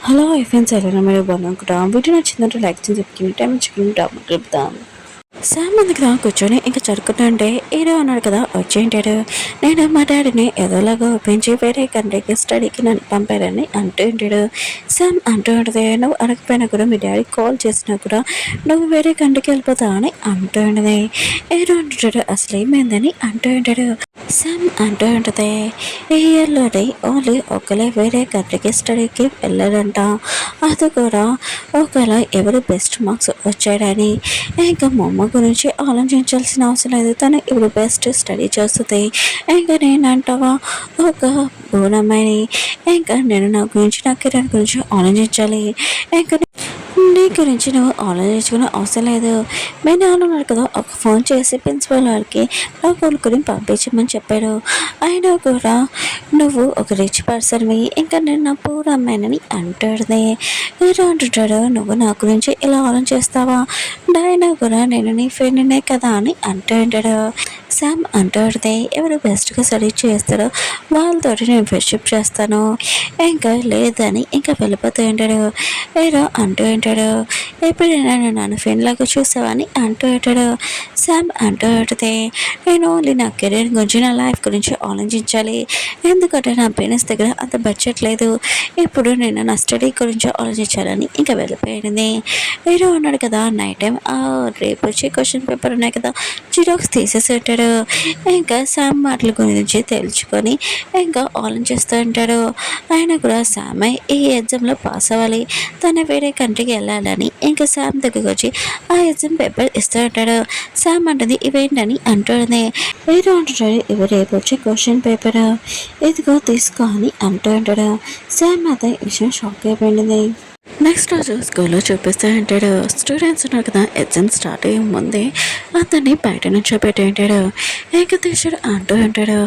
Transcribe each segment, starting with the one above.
Hello friends, ఎలా మీరు బాగున్నాం. వీడియో నచ్చిందంటే లైక్ చేసి చెప్పుకుని టైం చెప్పుకుంటాము గడుపుతాం. శామ్ దగ్గర కూర్చొని ఇంకా చదువుకుంటుంటే ఏదో అన్నాడు కదా, వచ్చేంటాడు. నేను మా డాడీని ఏదోలాగా ఒప్పించి వేరే కంట్రీకి స్టడీకి నన్ను పంపారని అంటూ ఉంటాడు. శామ్ అంటూ ఉంటుంది, నువ్వు అడగపోయినా కూడా మీ డాడీ కాల్ చేసినా కూడా నువ్వు వేరే కంట్రీకి వెళ్ళిపోతావు అని అంటూ ఉంటుంది. ఏదో అంటుంటాడు, అసలు ఏమైందని అంటూ ఉంటాడు. శామ్ అంటూ ఉంటుంది, ఈ ఇయర్లోని ఓన్లీ ఒకలే వేరే కంట్రీకి స్టడీకి వెళ్ళారంట. అది కూడా ఒకవేళ ఎవరు బెస్ట్ మార్క్స్ వచ్చాడని. ఇంకా మా అమ్మ గురించి ఆలోచించాల్సిన అవసరం లేదు, తను ఇప్పుడు బెస్ట్ స్టడీ చేస్తుంది. ఇంకా నేనంటావా ఒక బోనమ్మాయిని. ఇంకా నేను నా గురించి నా కెరీర్ గురించి ఆలోచించాలి. ఇంకా నీ గురించి నువ్వు ఆలోచించుకునే అవసరం లేదు. మీ నాన్న ఉన్నాడు కదా, ఒక ఫోన్ చేసి ప్రిన్సిపల్ వారికి నా కొడుకుని పంపించమని చెప్పాడు. అయినా కూడా నువ్వు ఒక రిచ్ పర్సన్వి, ఇంకా నేను నా పూర్ అమ్మాయినని అంటాడుది. ఇలా అంటుంటాడు, నువ్వు నా గురించి ఇలా ఆలోచిస్తావా, అయినా కూడా నేను నీ ఫ్రెండ్నే కదా అని అంటూ ఉంటాడు. శామ్ అంటాడుది, ఎవరు బెస్ట్గా స్టడీ చేస్తారో వాళ్ళతోటి నేను ఫ్రెండ్షిప్ చేస్తాను, ఇంకా లేదని ఇంకా వెళ్ళిపోతూ ఉంటాడు. ఏదో అంటూ ఉంటాడు, ఎప్పుడైనా నన్ను ఫ్రెండ్ లాగా చూసావని అంటూ ఉంటాడు. శామ్ అంటూ ఉంటుంది, నేను ఓన్లీ నా కెరీర్ గురించి నా లైఫ్ గురించి ఆలోచించాలి, ఎందుకంటే నా పేరెంట్స్ దగ్గర అంత బడ్జెట్ లేదు, ఇప్పుడు నేను నా స్టడీ గురించి ఆలోచించాలని ఇంకా వెళ్ళిపోయింది. ఏదో అన్నాడు కదా, నైట్ టైం రేపు వచ్చి క్వశ్చన్ పేపర్ ఉన్నాయి కదా, జిరాక్స్ తీసేసి ఉంటాడు. ఇంకా శామ్ మాటల గురించి తెలుసుకొని ఇంకా ఆలోచిస్తూ ఉంటాడు. ఆయన కూడా శామ్ ఈ ఎగ్జామ్లో పాస్ అవ్వాలి, తను వేరే కంట్రీకి వెళ్ళాలని ఇంకా శామ్ దగ్గరికి వచ్చి ఆ ఎగ్జామ్ పేపర్ ఇస్తూ ఉంటాడు. శామ్ అంటుంది, ఇవేంటని అంటుంది. ఏదో అంటుంటాడు, ఇవి రేపు వచ్చే క్వశ్చన్ పేపర్, ఇదిగో తీసుకో అని అంటూ ఉంటాడు. శామ్ అయితే ఈ విషయం షాక్ అయిపోయింది. నెక్స్ట్ రోజు స్కూల్లో చూపిస్తూ ఉంటాడు. స్టూడెంట్స్ ఉన్నారు కదా, ఎగ్జామ్ స్టార్ట్ అయ్యే ముందే అతన్ని బయట నుంచి పెట్టి ఉంటాడు. ఏకదేశుడు అంటూ ఉంటాడు,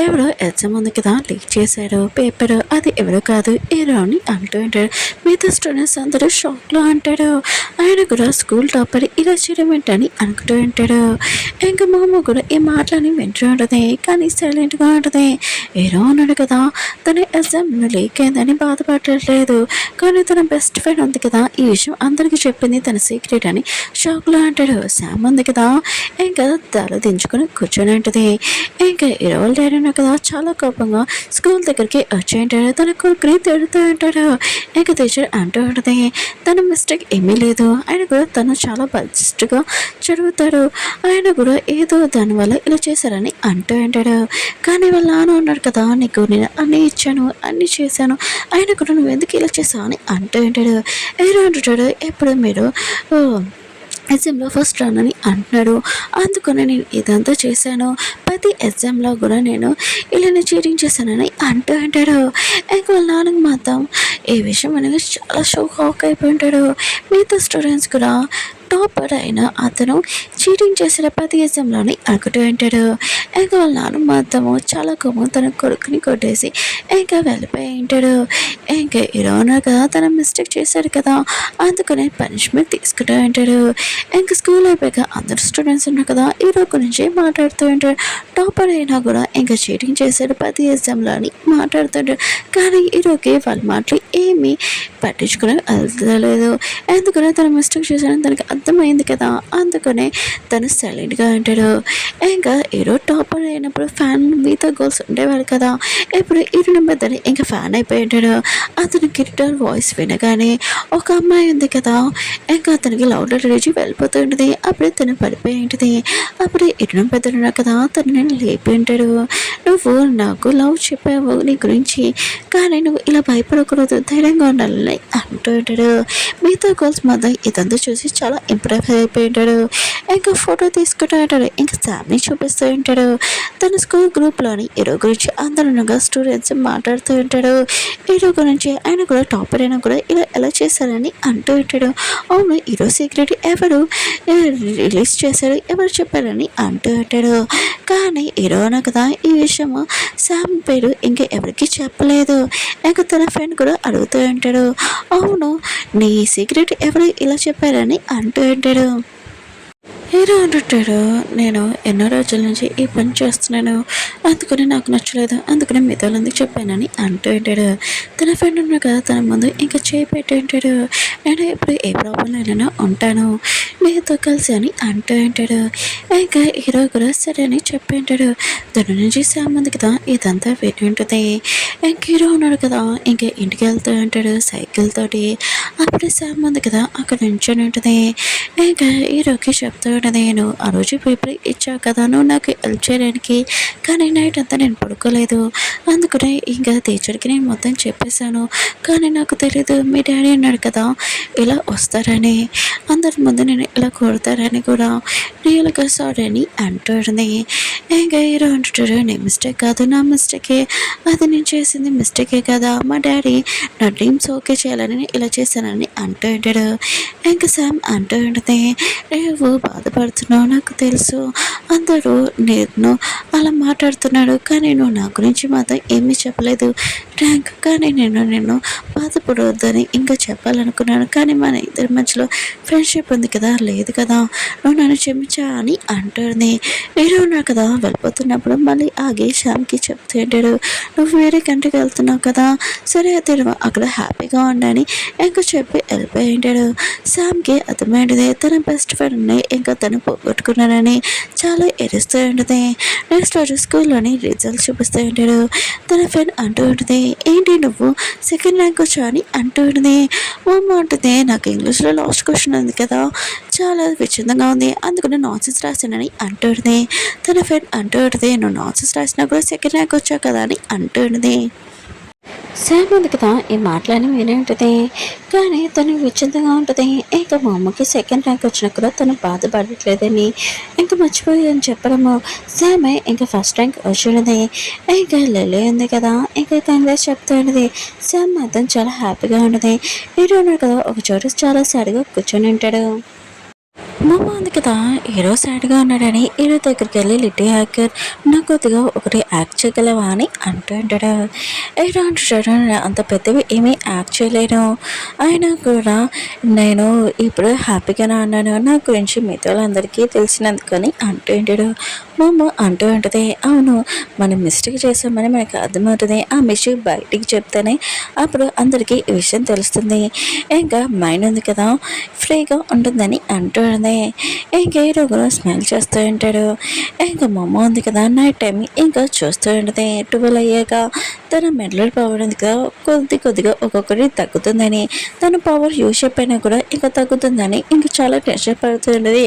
ఎవరో ఎగ్జామ్ ఉంది కదా లీక్ చేశాడు పేపర్, అది ఎవరో కాదు ఏరో అని అంటూ ఉంటాడు. మిగతా స్టూడెంట్స్ అందరూ షాక్లో అంటాడు. ఆయన కూడా స్కూల్ టాపర్ ఇలా చేయడం ఏంటని అనుకుంటూ ఉంటాడు. ఇంకా మా అమ్మ కూడా ఈ మాటలని వింటూ ఉంటుంది, కానీ సైలెంట్గా ఉంటుంది. ఏరో అన్నాడు కదా, తన ఎగ్జామ్ లీక్ అయిందని బాధపడట్లేదు, కానీ తన బెస్ట్ ఫ్రెండ్ ఉంది కదా ఈ విషయం అందరికీ చెప్పింది తన సీక్రెట్ అని షాక్లో అంటాడు. శామ్ ఉంది కదా, ఇంకా తల దించుకొని కూర్చొని ఉంటుంది. ఇంకా ఇరవై డాడీ కదా చాలా కోపంగా స్కూల్ దగ్గరికి వచ్చి ఉంటాడు. తన కొడుకుని తిడుతూ ఉంటాడు. ఇంకా టీచర్ అంటూ ఉంటుంది, తన మిస్టేక్ ఏమీ లేదు, ఆయన కూడా తను చాలా బెస్ట్గా చదువుతాడు, ఆయన కూడా ఏదో దానివల్ల ఇలా చేశారని అంటూ ఉంటాడు. కానీ వాళ్ళ నాన్న ఉన్నాడు కదా, నీకు నేను అన్నీ ఇచ్చాను అన్నీ చేశాను, ఆయన కూడా నువ్వు ఎందుకు ఇలా చేసావు అని అంటూ ఉంటాడు. ఏదో అంటుంటాడు, ఎప్పుడు మీరు ఎగ్జామ్లో ఫస్ట్ రానని అంటున్నాడు, అందుకని నేను ఇదంతా చేశాను, ప్రతి ఎగ్జామ్లో కూడా నేను ఇలానే చీటింగ్ చేశానని అంటూ ఉంటాడు. ఇంకా వాళ్ళ నాన్నకి మాత్రం ఈ విషయం అనేది చాలా షాక్ అయిపోయి ఉంటాడు. మిగతా స్టూడెంట్స్ కూడా టాపర్ అయిన అతను చీటింగ్ చేసిన ప్రతి ఎగ్జామ్లోని అనుకుంటూ ఉంటాడు. ఇంకా వాళ్ళ నాన్న మాత్రము చాలా కోపం తన కొడుకుని కొట్టేసి ఇంకా వెళ్ళిపోయి ఉంటాడు. ఇంకా ఇలా ఉన్నారు కదా, తన మిస్టేక్ చేశాడు కదా, అందుకనే పనిష్మెంట్ తీసుకుంటూ ఉంటాడు. ఇంకా స్కూల్ అయిపోయాక అందరు స్టూడెంట్స్ ఉన్నారు కదా హీరో గురించి మాట్లాడుతూ ఉంటాడు. టాపర్ అయినా కూడా ఇంకా చీటింగ్ చేశాడు ప్రతి ఎగ్జామ్లో అని మాట్లాడుతుంటాడు. కానీ హీరోకి వాళ్ళ మాటలు ఏమీ పట్టించుకుని వెళ్తలేదు, ఎందుకనే తన మిస్టేక్ చేశాడని తనకి అర్థమైంది కదా, అందుకనే తను సైలెంట్గా అంటాడు. ఇంకా హీరో టాపర్ అయినప్పుడు ఫ్యాన్ మిగతా గోల్స్ ఉండేవాడు కదా, ఇప్పుడు హీరో నెంబర్ ఇంకా ఫ్యాన్ అయిపోయి ఉంటాడు. అతని గిటార్ వాయిస్ వినగానే ఒక అమ్మాయి ఉంది కదా, ఇంకా అతనికి లౌడ్ రేజీ వెళ్ళిపోతూ ఉంటుంది. అప్పుడే తను పడిపోయి ఉంటుంది. అప్పుడే ఇటు పెద్దడున్నా కదా, తను నేను లేపి ఉంటాడు. నువ్వు నాకు లవ్ చెప్పావు నీ గురించి, కానీ నువ్వు ఇలా భయపడకూడదు, ధైర్యంగా ఉండాలని అంటూ ఉంటాడు. మిగతా గర్ల్స్ మాత్రం ఇదంతా చూసి చాలా ఇంప్రెస్ అయిపోయి ఉంటాడు. ఇంకా ఫోటో తీసుకుంటూ ఉంటాడు. ఇంకా శామ్ని చూపిస్తూ ఉంటాడు. తన స్కూల్ గ్రూప్లోని హీరో గురించి అందరూ స్టూడెంట్స్ మాట్లాడుతూ ఉంటాడు. హీరో గురించి ఆయన కూడా టాపర్ అయినా కూడా ఇలా ఎలా చేశారని అంటూ ఉంటాడు. అవును, హీరో సీక్రెట్ ఎవరు రిలీజ్ చేశారు, ఎవరు చెప్పారని అంటూ ఉంటాడు. కానీ హీరో కదా ఈ విషయము శామ్ పేరు ఇంకా ఎవరికి చెప్పలేదు. ఇంకా తన ఫ్రెండ్ కూడా అడుగుతూ ఉంటాడు, అవును నీ సీక్రెట్ ఎవరు ఇలా చెప్పారని అంటూ ఉంటాడు. హీరో అంటుంటాడు, నేను ఎన్నో రోజుల నుంచి ఈ పని చేస్తున్నాను, అందుకని నాకు నచ్చలేదు, అందుకని మీతో ఎందుకు చెప్పానని అంటూ ఉంటాడు. తన ఫ్రెండ్ ఉన్నాడు కదా తన ముందు ఇంకా చేయి పెట్టి ఉంటాడు. నేను ఇప్పుడు ఏ ప్రాబ్లంలోనైనా ఉంటాను నీతో కలిసి అని అంటూ ఉంటాడు. ఇంకా హీరో కూడా సరే అని చెప్పి ఉంటాడు. దాని నుంచి సామంది కదా ఇదంతా విని ఉంటుంది. ఇంక హీరో ఉన్నాడు కదా ఇంకా ఇంటికి వెళ్తూ ఉంటాడు సైకిల్ తోటి. అప్పుడు సామంది కదా అక్కడ నించొని ఉంటుంది. ఇంకా హీరోకి చెప్తూ ఉంటుంది, నువ్వు ఆ రోజు పేపర్ ఇచ్చావు కదా నువ్వు నాకు హెల్ప్ చేయడానికి, కానీ నైట్ అంతా నేను పడుకోలేదు, అందుకనే ఇంకా టీచర్కి నేను మొత్తం చెప్పేశాను, కానీ నాకు తెలీదు మీ డాడీ అన్నాడు కదా ఇలా వస్తారని, అందరి ముందు నేను ఇలా కొడతారని కూడా, రియల్గా సారీ అని అంటుంది. ఇంకా హీరో అంటుంటాడు, నీ మిస్టేక్ కాదు నా మిస్టేకే, అది నేను చేసింది మిస్టేకే కదా, మా డాడీ నా డ్రీమ్స్ ఓకే చేయాలని ఇలా చేశానని అంటూ ఉంటాడు. ఇంకా శామ్ అంటూ ఉంటుంది, నువ్వు బాధపడుతున్నావు నాకు తెలుసు, అందరూ నేను అలా మాట్లాడుతున్నాడు, కానీ నువ్వు నా గురించి మాత్రం ఏమీ చెప్పలేదు ర్యాంక్, కానీ నేను బాధపడవద్దని ఇంకా చెప్పాలనుకున్నాను, కానీ మన ఇద్దరి మధ్యలో ఫ్రెండ్షిప్ ఉంది కదా, లేదు కదా, నువ్వు నన్ను క్షమించా అని అంటుంది. వేరే ఉన్నాడు కదా వెళ్ళిపోతున్నప్పుడు మళ్ళీ ఆగి శ్యామ్కి చెప్తూ ఉంటాడు, నువ్వు వేరే కంట్రీకి వెళ్తున్నావు కదా, సరే అయితే నువ్వు అక్కడ హ్యాపీగా ఉండని ఇంకా చెప్పి వెళ్ళిపోయి ఉంటాడు. శ్యామ్కి అర్థమైంది తన బెస్ట్ ఫ్రెండ్ని ఇంకా తను పోగొట్టుకున్నానని, చాలా ఎరుస్తూ ఉంటుంది. నెక్స్ట్ రోజు స్కూల్లోని రిజల్ట్స్ చూపిస్తూ ఉంటాడు. తన ఫ్రెండ్ అంటూ ఉంటుంది, ఏంటి నువ్వు సెకండ్ ర్యాంక్ వచ్చా అని అంటూ ఉంటుంది. అమ్మ ఉంటుంది, నాకు ఇంగ్లీష్లో లాస్ట్ క్వశ్చన్ ఉంది కదా చాలా విచిత్రంగా ఉంది, అందుకని నాన్సెన్స్ రాశానని అంటుంది. తన ఫ్రెండ్ అంటుంది, నువ్వు నాన్సెన్స్ రాసినా కూడా సెకండ్ ర్యాంక్ వచ్చావు కదా అని అంటుంది. శామ్ ఉంది కదా ఈ మాటలని వినే ఉంటుంది, కానీ తను విచిత్రంగా ఉంటుంది. ఇంకా మా అమ్మకి సెకండ్ ర్యాంక్ వచ్చినా కూడా తను బాధపడట్లేదని ఇంకా మర్చిపోయి అని చెప్పడము. శామే ఇంకా ఫస్ట్ ర్యాంక్ వచ్చినది. ఇంకా లెల్లి ఉంది కదా ఇంకా కంగ్రెస్ చెప్తూ ఉన్నది. శామ్ మాత్రం చాలా హ్యాపీగా ఉంటుంది. హీరో ఉన్నాడు కదా ఒక చోట చాలా సాడ్గా కూర్చొని ఉంటాడు. మామ ఉంది కదా హీరో సాడ్గా ఉన్నాడని హీరో దగ్గరికి వెళ్ళి లిట్టి హ్యాకర్ నాకు కొద్దిగా ఒకటి యాక్ట్ చేయగలవా అని అంటూ ఉంటాడు. హీరో అంటాడు, అంత పెద్దవి ఏమీ యాక్ట్ చేయలేను, అయినా కూడా నేను ఇప్పుడు హ్యాపీగానే ఉన్నాను, నా గురించి మిగతా వాళ్ళందరికీ తెలిసినందుకని అంటూ ఉంటాడు. మామ అంటూ ఉంటుంది, అవును మనం మిస్టేక్ చేసామని మనకు అర్థమవుతుంది, ఆ మిస్టేక్ బయటికి చెప్తేనే అప్పుడు అందరికీ ఈ విషయం తెలుస్తుంది, ఇంకా మైండ్ ఉంది కదా ఫ్రీగా ఉంటుందని అంటుంది. ఇంకా హీరో కూడా స్మైల్ చేస్తూ ఉంటాడు. ఇంకా మా అమ్మ ఉంది కదా నైట్ టైం ఇంకా చూస్తూ ఉంటుంది. 12 అయ్యాక తన మెడల్ పవర్ ఉంది కదా కొద్దిగా ఒక్కొక్కటి తగ్గుతుందని, తన పవర్ యూజ్ అయిపోయినా కూడా ఇంకా తగ్గుతుందని ఇంకా చాలా టెన్షన్ పడుతుంది.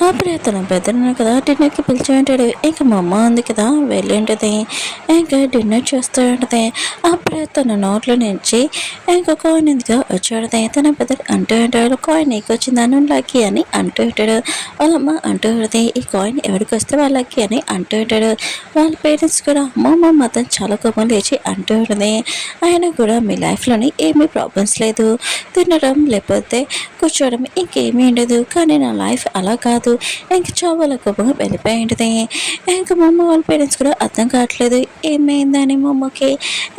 అప్పుడే తన పెద్దన్న కదా డిన్నర్కి పిలిచి ఉంటాడు. ఇంకా మా అమ్మ ఉంది కదా వెళ్ళి ఉంటుంది. ఇంకా డిన్నర్ చేస్తూ ఉంటుంది. అప్పుడే తన నోట్లో నుంచి ఇంకా కాయిన్ ఎందుకు వచ్చాడుతాయి. తన పెద్ద అంటూ ఉంటాడు, కాయిన్ నీకు వచ్చిందని లక్కీ అని అంటూ ఉంటాడు. వాళ్ళమ్మ అంటూ ఉంటుంది, ఈ కాయిన్ ఎవరికి వస్తే వాళ్ళ లక్కీ అని అంటూ ఉంటాడు. వాళ్ళ పేరెంట్స్ కూడా అమ్మ మాత్రం చాలా కోపం లేచి అంటూ ఉంటుంది, ఆయన కూడా మీ లైఫ్లోని ఏమీ ప్రాబ్లమ్స్ లేదు, తినడం లేకపోతే కూర్చోవడం ఇంకేమీ ఉండదు, కానీ నా లైఫ్ అలా కాదు, ఇంక చాలా కోపంగా వెళ్ళిపోయి ఉంటుంది. ఇంకా మా అమ్మ వాళ్ళ పేరెంట్స్ కూడా అర్థం కావట్లేదు ఏమైందని మా అమ్మకి.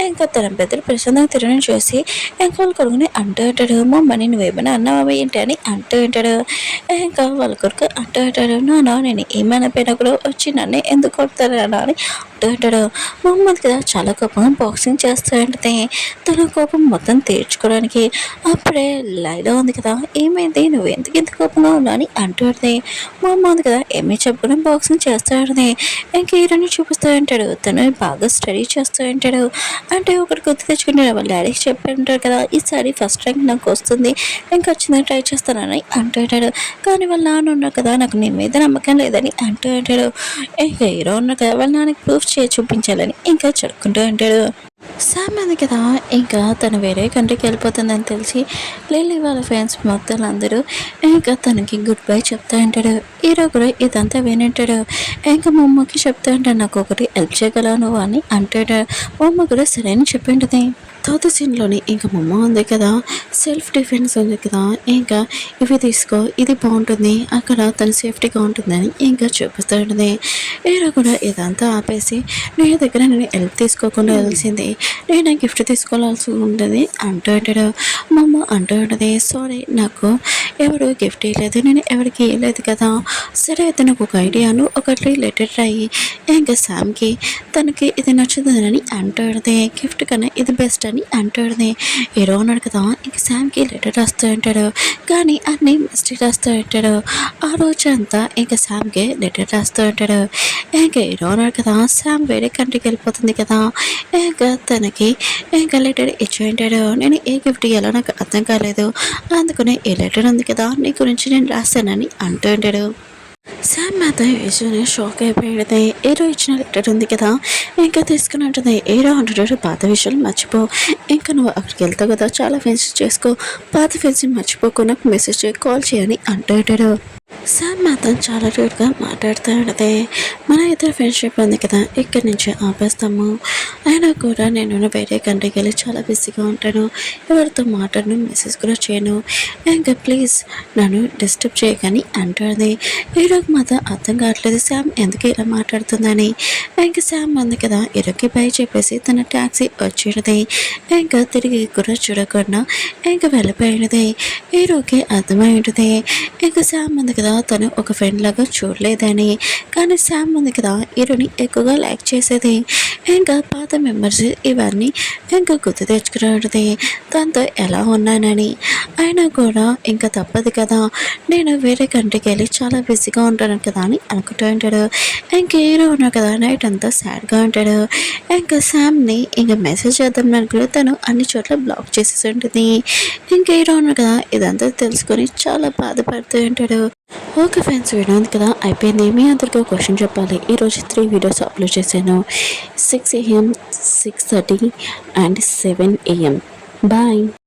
ఇంకా తన పెద్దలు ప్రశాంతంగా తిరగడం చూసి ఇంకా వాళ్ళ కొడుకుని అంటూ ఉంటాడు, మా అమ్మని నువ్వేమైనా అన్నావా ఏంటి అని అంటూ ఉంటాడు. ఇంకా వాళ్ళ కొడుకు అంటూ ఉంటాడు, నాన్న నేను ఏమైనా పోయినా కూడా వచ్చి నన్ను ఎందుకు కొడతారా అని అంటూ ఉంటాడు. మా అమ్మ కదా చాలా కోపంగా బాక్సింగ్ చేస్తూ ఉంటుంది. తన కోపం మొత్తం తీర్చుకోవడానికి. అప్పుడే లైలా ఉంది కదా ఏమైంది నువ్వు ఎందుకు ఇంత కోపంగా ఉన్నావు అని అంటూ ఉంటుంది. మా అమ్మ ఉంది కదా ఏమీ చెప్పుకుని బాక్సింగ్ చేస్తూ ఉంటుంది. ఇంకా హీరోని చూపిస్తూ ఉంటాడు, తను బాగా స్టడీ చేస్తూ ఉంటాడు. అంటే ఒకటి గుర్తు తెచ్చుకుంటే వాళ్ళ డాడీకి చెప్పి ఉంటాడు కదా ఈసారి ఫస్ట్ ర్యాంక్ నాకు వస్తుంది, ఇంకా వచ్చిందని ట్రై చేస్తానని అంటూ ఉంటాడు. కానీ వాళ్ళ నాన్న ఉన్నారు కదా నాకు నీ మీద నమ్మకం లేదని అంటూ ఉంటాడు. ఇంకా హీరో ఉన్నారు కదా వాళ్ళ నాన్నకి ప్రూఫ్ చేసి చూపించాలని ఇంకా చెడుకుంటూ ఉంటాడు. శామ్ ఉంది కదా ఇంకా తను వేరే కంట్రీకి వెళ్ళిపోతుందని తెలిసి లిల్లీ వాళ్ళ ఫ్రెండ్స్ మొత్తం అందరూ ఇంకా తనకి గుడ్ బై చెప్తా ఉంటాడు. హీరో కూడా ఇదంతా వినింటాడు. ఇంకా మా అమ్మకి చెప్తా ఉంటాడు, నాకు ఒకటి హెల్ప్ చేయగలవు నువ్వు అని అంటాడు. మా అమ్మ కూడా సరే అని చెప్పి ఉంటుంది. థర్డ్ సీన్లోని ఇంకా మమ్మ ఉంది కదా, సెల్ఫ్ డిఫెన్స్ ఉంది కదా, ఇంకా ఇవి తీసుకో ఇది బాగుంటుంది అక్కడ తను సేఫ్టీగా ఉంటుందని ఇంకా చూపిస్తూ ఉంటుంది. హీరో కూడా ఇదంతా ఆపేసి నేను హెల్ప్ తీసుకోకుండా వెళ్ళాల్సింది, నేను గిఫ్ట్ తీసుకోవాల్సి ఉంటుంది అంటూ ఉంటాడు. మమ్మ అంటూ ఉంటుంది, సారీ నాకు ఎవరు గిఫ్ట్ ఇవ్వలేదు, నేను ఎవరికి ఇవ్వలేదు కదా. సరే అయితే నాకు ఒక ఐడియాను ఒకటి లెటర్ రాయి ఇంకా శామ్కి తనకి ఇది నచ్చుతుందని అంటాడుదే, గిఫ్ట్ కన్నా ఇది బెస్ట్ అని అంటాడుదే. హీరో ఉన్నాడు కదా, ఇంక శామ్కి లెటర్ రాస్తూ ఉంటాడు కానీ అన్నీ మిస్టేక్ రాస్తూ ఉంటాడు. ఆ రోజు అంతా ఇంకా శామ్కి లెటర్ రాస్తూ ఉంటాడు. ఇంకా హీరో ఉన్నాడు కదా, శామ్ వేరే కంట్రీకి వెళ్ళిపోతుంది కదా, ఇంకా తనకి ఇంకా లెటర్ ఇచ్చి ఉంటాడు. నేను ఏ గిఫ్ట్ ఇవ్వాలో నాకు అర్థం కాలేదు, అందుకనే ఏ లెటర్ ఉంది కదా నీ గురించి నేను రాస్తానని అంటూ ఉంటాడు. శామ్ మాత్రం విషయాన్ని షాక్ అయిపోయాడు. ఏరో ఇచ్చిన లెటర్ ఉంది కదా ఇంకా తీసుకుని ఉంటుంది. ఏరో అంటాడు, పాత విషయాలు మర్చిపో, ఇంకా నువ్వు అక్కడికి వెళ్తావు కదా చాలా ఫ్రెండ్స్ చేసుకో, పాత ఫ్రెండ్స్ మర్చిపోకు, నాకు మెసేజ్ కాల్ చేయని అంటాడు. శామ్ మాత్రం చాలా రూడ్గా మాట్లాడుతూ ఉంటుంది. మన ఇద్దరు ఫ్రెండ్షిప్ ఉంది కదా ఇక్కడి నుంచి ఆపేస్తాము, అయినా కూడా నేను వేరే కంట్రీకి వెళ్ళి చాలా బిజీగా ఉంటాను, ఎవరితో మాట్లాడను, మెసేజ్ కూడా చేయను, ఇంకా ప్లీజ్ నన్ను డిస్టర్బ్ చేయకని అంటుంది. హీరోకి మాత్రం అర్థం కావట్లేదు శామ్ ఎందుకు ఇలా మాట్లాడుతుందని. ఇంకా శామ్ ఉంది కదా హీరోకి బై చెప్పేసి తన ట్యాక్సీ వచ్చేది. ఇంకా తిరిగి కూడా చూడకుండా ఇంకా వెళ్ళిపోయినది. హీరోకి అర్థమై ఉంటుంది ఇంకా శామ్ ఉంది కదా తను ఒక ఫ్రెండ్ లాగా చూడలేదని, కానీ శామ్ ఉంది కదా హీరోని ఎక్కువగా లైక్ చేసేది. ఇంకా పాత మెంబర్స్ ఇవన్నీ ఇంకా గుర్తు తెచ్చుకునేది దాంతో ఎలా ఉన్నానని. అయినా కూడా ఇంకా తప్పదు కదా, నేను వేరే కంట్రీకి వెళ్ళి చాలా బిజీగా ఉంటాను కదా అని అనుకుంటూ ఉంటాడు. ఇంకా హీరో ఉన్నాడు కదా నైట్ అంతా సాడ్గా ఉంటాడు. ఇంకా శామ్ని ఇంకా మెసేజ్ చేద్దాం అనుకుని తను అన్ని చోట్ల బ్లాక్ చేసేసి ఉంటుంది. ఇంకా హీరో ఉన్నాడు కదా ఇదంతా తెలుసుకొని చాలా బాధపడుతూ ఉంటాడు. ఓకే ఫ్రెండ్స్, వీడియో ఉంది కదా అయిపోయింది. మీ అందరికీ ఒక క్వశ్చన్ చెప్పాలి. ఈరోజు 3 వీడియోస్ అప్లోడ్ చేశాను, 6 AM, 6:30 అండ్ 7 AM. బాయ్.